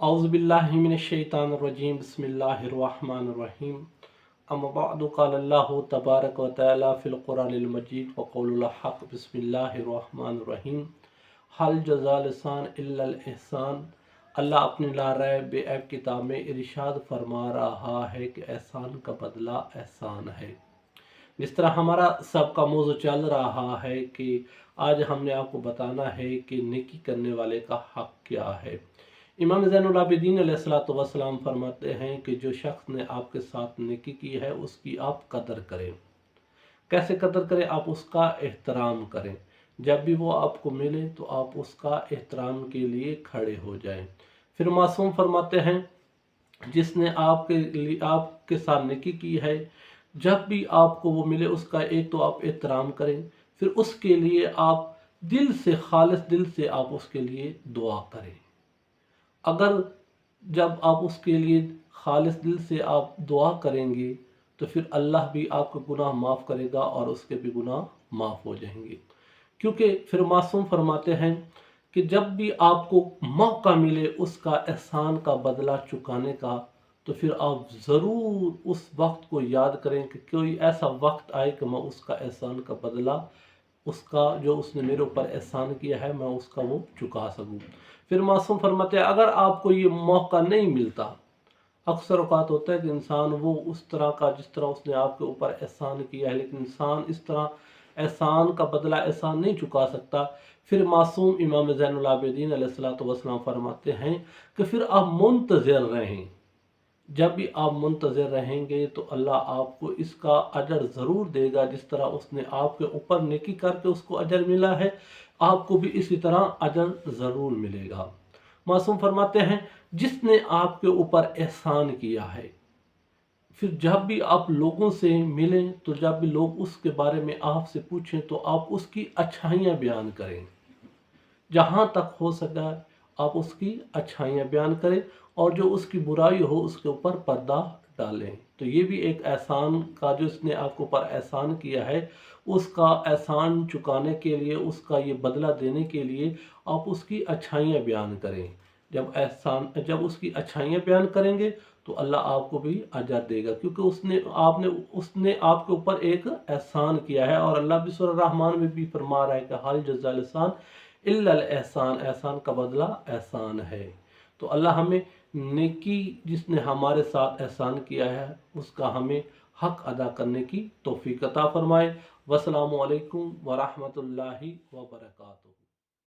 औज़ुबिल्लाहिमिनश्शैतानिर्रजीम बिस्मिल्लाहिर्रहमानिर्रहीम अम्मा बअदु क़ाल अल्लाहु तबारक व तआला फ़िल क़ुरानिल मजीद व क़ौलुल हक़ बिस्मिल्लाहिर्रहमानिर्रहीम हल जज़ाल एहसान इल्लल एहसान। अल्लाह अपनी ला रैब बेऐब किताब में इरशाद फरमा रहा है कि एहसान का बदला एहसान है। जिस तरह हमारा सबका मौजू चल रहा है कि आज हमने आपको बताना है कि नेकी करने वाले का हक़ क्या है। इमाम ज़ैनुल आबिदीन अलैहिस्सलातु वस्सलाम फरमाते हैं कि जो शख्स ने आपके साथ नेकी की है उसकी आप कदर करें। कैसे कदर करें? आप उसका एहतराम करें। जब भी वो आपको मिले तो आप उसका एहतराम के लिए खड़े हो जाएं। फिर मासूम फरमाते हैं जिसने आपके साथ नेकी की है, जब भी आपको वो मिले उसका एक तो आप एहतराम करें, फिर उसके लिए आप दिल से, खालिस दिल से आप उसके लिए दुआ करें। अगर जब आप उसके लिए खालिस दिल से आप दुआ करेंगे तो फिर अल्लाह भी आपका गुनाह माफ़ करेगा और उसके भी गुनाह माफ़ हो जाएंगे। क्योंकि फिर मासूम फरमाते हैं कि जब भी आपको मौका मिले उसका एहसान का बदला चुकाने का, तो फिर आप ज़रूर उस वक्त को याद करें कि कोई ऐसा वक्त आए कि मैं उसका एहसान का बदला, उसका जो उसने मेरे ऊपर एहसान किया है, मैं उसका वो चुका सकूं। फिर मासूम फरमाते हैं अगर आपको ये मौका नहीं मिलता, अक्सर औक़ात होता है कि इंसान वो उस तरह का जिस तरह उसने आपके ऊपर एहसान किया है, लेकिन इंसान इस तरह एहसान का बदला एहसान नहीं चुका सकता। फिर मासूम इमाम ज़ैनुल आबिदीन अलैहिस्सलातु वस्सलाम फरमाते हैं कि फिर आप मुंतज़िर रहें। जब भी आप मुंतज़िर रहेंगे तो अल्लाह आपको इसका अजर ज़रूर देगा। जिस तरह उसने आपके ऊपर नेकी करके उसको अजर मिला है, आपको भी इसी तरह अजर ज़रूर मिलेगा। मासूम फरमाते हैं जिसने आपके ऊपर एहसान किया है, फिर जब भी आप लोगों से मिलें तो जब भी लोग उसके बारे में आपसे पूछें तो आप उसकी अच्छाइयाँ बयान करें। जहाँ तक हो सका आप उसकी अच्छाइयाँ बयान करें और जो उसकी बुराई हो उसके ऊपर पर्दा डालें। तो ये भी एक एहसान का, जो इसने आपके ऊपर एहसान किया है उसका एहसान चुकाने के लिए, उसका ये बदला देने के लिए आप उसकी अच्छाइयाँ बयान करें। जब उसकी अच्छाइयाँ बयान करेंगे तो अल्लाह आपको भी अजर देगा, क्योंकि उसने आपके ऊपर एक एहसान किया है। और अल्लाह भी सूरह रहमान में भी फरमा रहा है कि हल जज़ाल एहसान इल्लल एहसान, एहसान का बदला एहसान है। तो अल्लाह हमें नेकी, जिसने हमारे साथ एहसान किया है, उसका हमें हक अदा करने की तौफीक अता फरमाए। वस्सलामु अलैकुम व रहमतुल्लाहि व बरकातुहू।